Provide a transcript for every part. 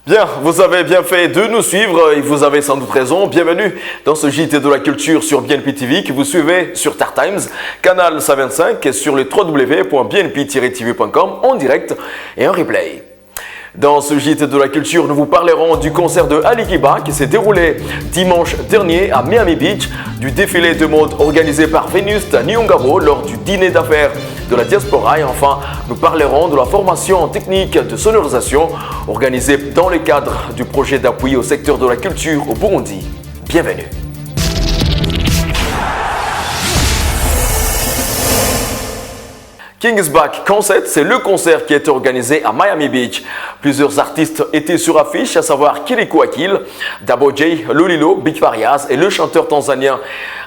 Bien, vous avez bien fait de nous suivre et vous avez sans doute raison. Bienvenue dans ce JT de la culture sur BNP TV que vous suivez sur Star Times, canal 125 et sur le www.bnp-tv.com en direct et en replay. Dans ce JT de la culture, nous vous parlerons du concert de Ali Kiba qui s'est déroulé dimanche dernier à Miami Beach, du défilé de mode organisé par Vénuste Nyongabo lors du dîner d'affaires de la diaspora et enfin, nous parlerons de la formation en technique de sonorisation organisée dans le cadre du projet d'appui au secteur de la culture au Burundi. Bienvenue. King's Back Concert, c'est le concert qui a été organisé à Miami Beach. Plusieurs artistes étaient sur affiche, à savoir Kirikou Akil, Dabo J, Lolilo, Big Farias et le chanteur tanzanien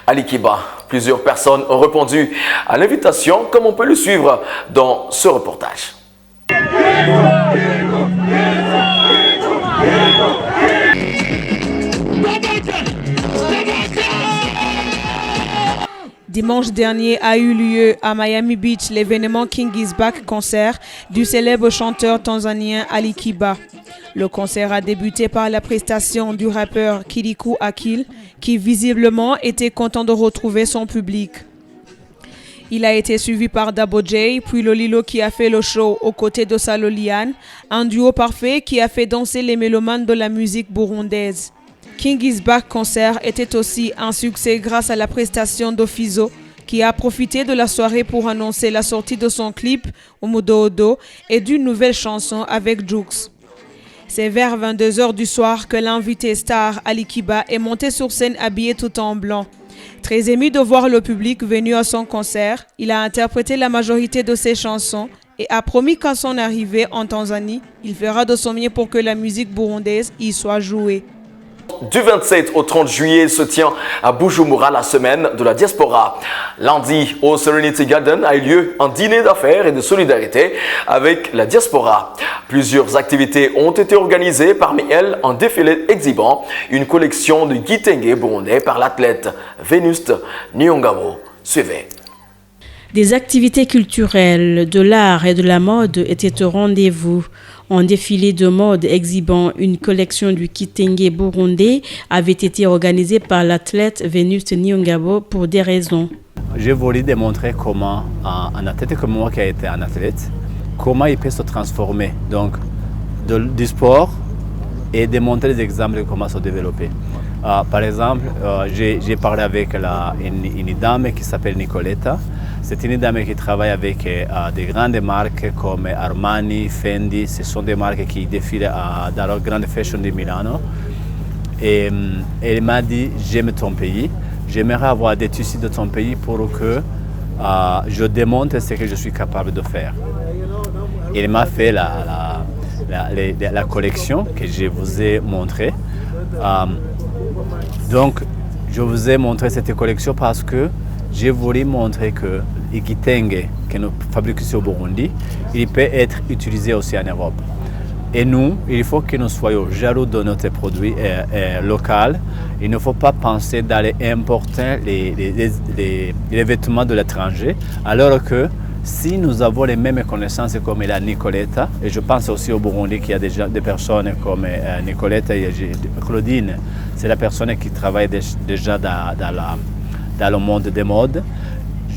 Ali Kiba. Plusieurs personnes ont répondu à l'invitation, comme on peut le suivre dans ce reportage. Dimanche dernier a eu lieu à Miami Beach l'événement King is Back concert du célèbre chanteur tanzanien Ali Kiba. Le concert a débuté par la prestation du rappeur Kirikou Akil qui visiblement était content de retrouver son public. Il a été suivi par Dabo J, puis Lolilo qui a fait le show aux côtés de Saloliane, un duo parfait qui a fait danser les mélomanes de la musique burundaise. King is Back concert était aussi un succès grâce à la prestation d'Ofizo qui a profité de la soirée pour annoncer la sortie de son clip Omodo Odo et d'une nouvelle chanson avec Jux. C'est vers 22h du soir que l'invité star Ali Kiba est monté sur scène habillé tout en blanc. Très ému de voir le public venu à son concert, il a interprété la majorité de ses chansons et a promis qu'à son arrivée en Tanzanie, il fera de son mieux pour que la musique burundaise y soit jouée. Du 27 au 30 juillet se tient à Bujumbura la semaine de la diaspora. Lundi, au Serenity Garden a eu lieu un dîner d'affaires et de solidarité avec la diaspora. Plusieurs activités ont été organisées, parmi elles un défilé exhibant une collection de Gitenge burundais par l'athlète Vénuste Nyongabo. Suivez. Des activités culturelles, de l'art et de la mode étaient au rendez-vous. Un défilé de mode exhibant une collection du kitenge burundais avait été organisé par l'athlète Vénuste Nyongabo pour des raisons. Je voulais démontrer comment un athlète comme moi qui a été un athlète, comment il peut se transformer donc du sport et démontrer des exemples de comment se développer. Par exemple, j'ai parlé avec une dame qui s'appelle Nicoletta. C'est une dame qui travaille avec des grandes marques comme Armani, Fendi. Ce sont des marques qui défilent dans la grande fashion de Milano. Et elle m'a dit, j'aime ton pays, j'aimerais avoir des tissus de ton pays pour que je démontre ce que je suis capable de faire. Elle m'a fait la collection que je vous ai montrée. Donc, je vous ai montré cette collection parce que je voulais montrer que le kitenge que nous fabriquons ici au Burundi, il peut être utilisé aussi en Europe. Et nous, il faut que nous soyons jaloux de notre produit local. Il ne faut pas penser d'aller importer les vêtements de l'étranger, alors que si nous avons les mêmes connaissances comme la Nicoletta, et je pense aussi au Burundi qu'il y a déjà des personnes comme Nicoletta et Claudine, c'est la personne qui travaille déjà dans le monde des modes.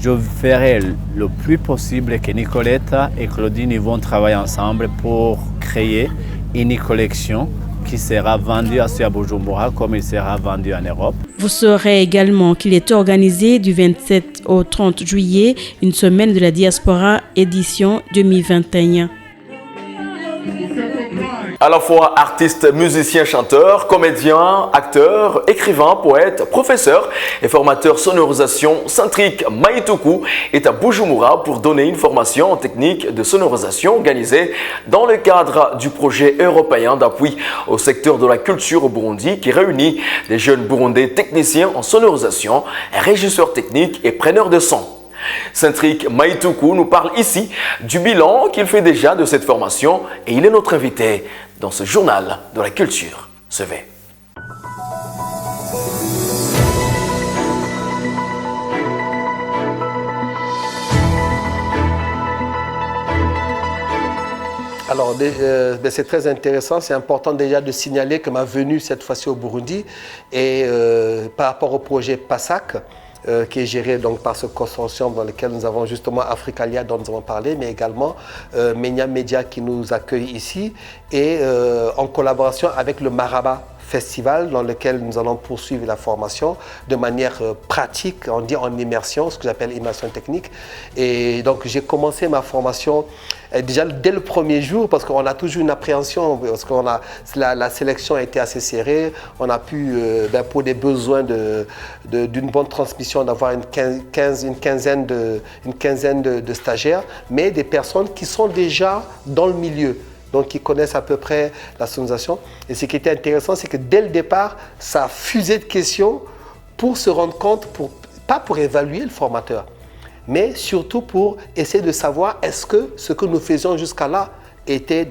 Je ferai le plus possible que Nicoletta et Claudine vont travailler ensemble pour créer une collection qui sera vendue à Bujumbura comme il sera vendu en Europe. Vous saurez également qu'il est organisé du 27 au 30 juillet une semaine de la diaspora édition 2021. À la fois artiste, musicien, chanteur, comédien, acteur, écrivain, poète, professeur et formateur sonorisation, Centric Maïtoukou est à Bujumbura pour donner une formation en technique de sonorisation organisée dans le cadre du projet européen d'appui au secteur de la culture au Burundi qui réunit des jeunes burundais techniciens en sonorisation, régisseurs techniques et preneurs de son. Centric Maïtoukou nous parle ici du bilan qu'il fait déjà de cette formation et il est notre invité dans ce journal de la culture. Suivez. Alors, c'est très intéressant. C'est important déjà de signaler que ma venue cette fois-ci au Burundi est par rapport au projet PASAC, qui est géré donc par ce consortium dans lequel nous avons justement Africalia dont nous avons parlé, mais également Menya Media qui nous accueille ici, et en collaboration avec le Maraba Festival dans lequel nous allons poursuivre la formation de manière pratique, on dit en immersion, ce que j'appelle immersion technique. Et donc j'ai commencé ma formation déjà dès le premier jour, parce qu'on a toujours une appréhension, parce que la sélection a été assez serrée. On a pu, pour des besoins d'une bonne transmission, d'avoir une quinzaine de stagiaires, mais des personnes qui sont déjà dans le milieu, donc qui connaissent à peu près la sonorisation. Et ce qui était intéressant, c'est que dès le départ, ça a fusé de questions pour se rendre compte, pas pour évaluer le formateur, mais surtout pour essayer de savoir est-ce que ce que nous faisions jusqu'à là était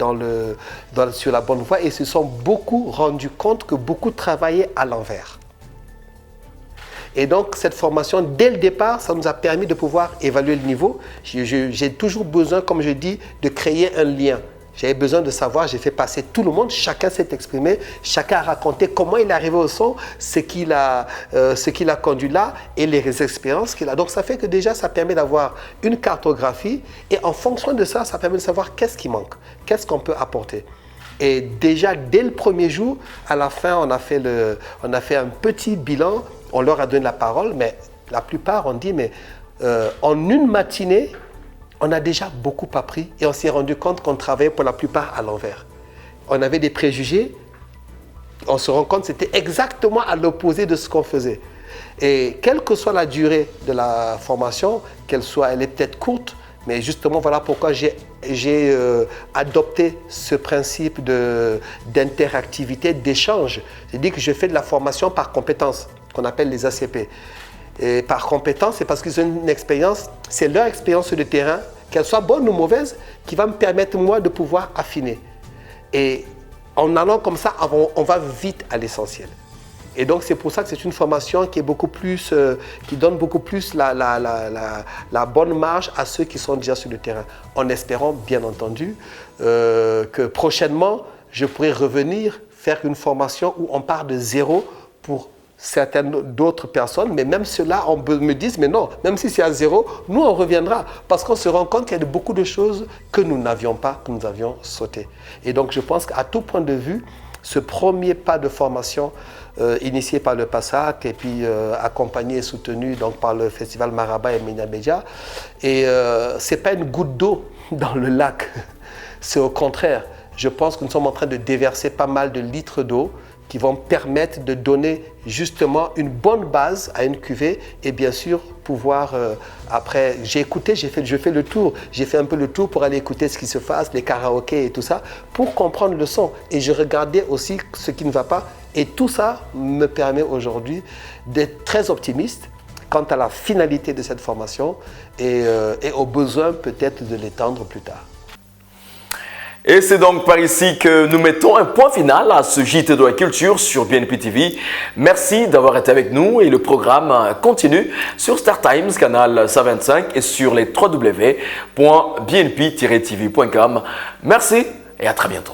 sur la bonne voie, et se sont beaucoup rendus compte que beaucoup travaillaient à l'envers. Et donc cette formation, dès le départ, ça nous a permis de pouvoir évaluer le niveau. J'ai toujours besoin, comme je dis, de créer un lien. J'avais besoin de savoir, j'ai fait passer tout le monde, chacun s'est exprimé, chacun a raconté comment il est arrivé au son, ce qui l'a conduit là et les expériences qu'il a. Donc ça fait que déjà ça permet d'avoir une cartographie, et en fonction de ça, ça permet de savoir qu'est-ce qui manque, qu'est-ce qu'on peut apporter. Et déjà dès le premier jour, à la fin, on a fait un petit bilan, on leur a donné la parole, mais la plupart ont dit, mais en une matinée, on a déjà beaucoup appris, et on s'est rendu compte qu'on travaillait pour la plupart à l'envers. On avait des préjugés, on se rend compte que c'était exactement à l'opposé de ce qu'on faisait. Et quelle que soit la durée de la formation, elle est peut-être courte, mais justement voilà pourquoi j'ai adopté ce principe d'interactivité, d'échange. J'ai dit que je fais de la formation par compétences, qu'on appelle les ACP. Et par compétence, c'est parce qu'ils ont une expérience, c'est leur expérience sur le terrain, qu'elle soit bonne ou mauvaise, qui va me permettre moi de pouvoir affiner. Et en allant comme ça, on va vite à l'essentiel. Et donc c'est pour ça que c'est une formation qui est beaucoup plus, qui donne beaucoup plus la bonne marge à ceux qui sont déjà sur le terrain. En espérant bien entendu que prochainement, je pourrai revenir faire une formation où on part de zéro pour certaines d'autres personnes, mais même ceux-là me disent, mais non, même si c'est à zéro, nous on reviendra, parce qu'on se rend compte qu'il y a beaucoup de choses que nous n'avions pas, que nous avions sautées. Et donc je pense qu'à tout point de vue, ce premier pas de formation initié par le PASAC et puis accompagné et soutenu donc, par le Festival Maraba et Menya Media, et ce n'est pas une goutte d'eau dans le lac, c'est au contraire, je pense que nous sommes en train de déverser pas mal de litres d'eau qui vont permettre de donner justement une bonne base à une cuvée, et bien sûr pouvoir après, je fais le tour, j'ai fait un peu le tour pour aller écouter ce qui se passe, les karaokés et tout ça, pour comprendre le son, et je regardais aussi ce qui ne va pas, et tout ça me permet aujourd'hui d'être très optimiste quant à la finalité de cette formation et au besoin peut-être de l'étendre plus tard. Et c'est donc par ici que nous mettons un point final à ce JT de la culture sur BNP TV. Merci d'avoir été avec nous, et le programme continue sur Star Times, canal 125, et sur les www.bnp-tv.com. Merci et à très bientôt.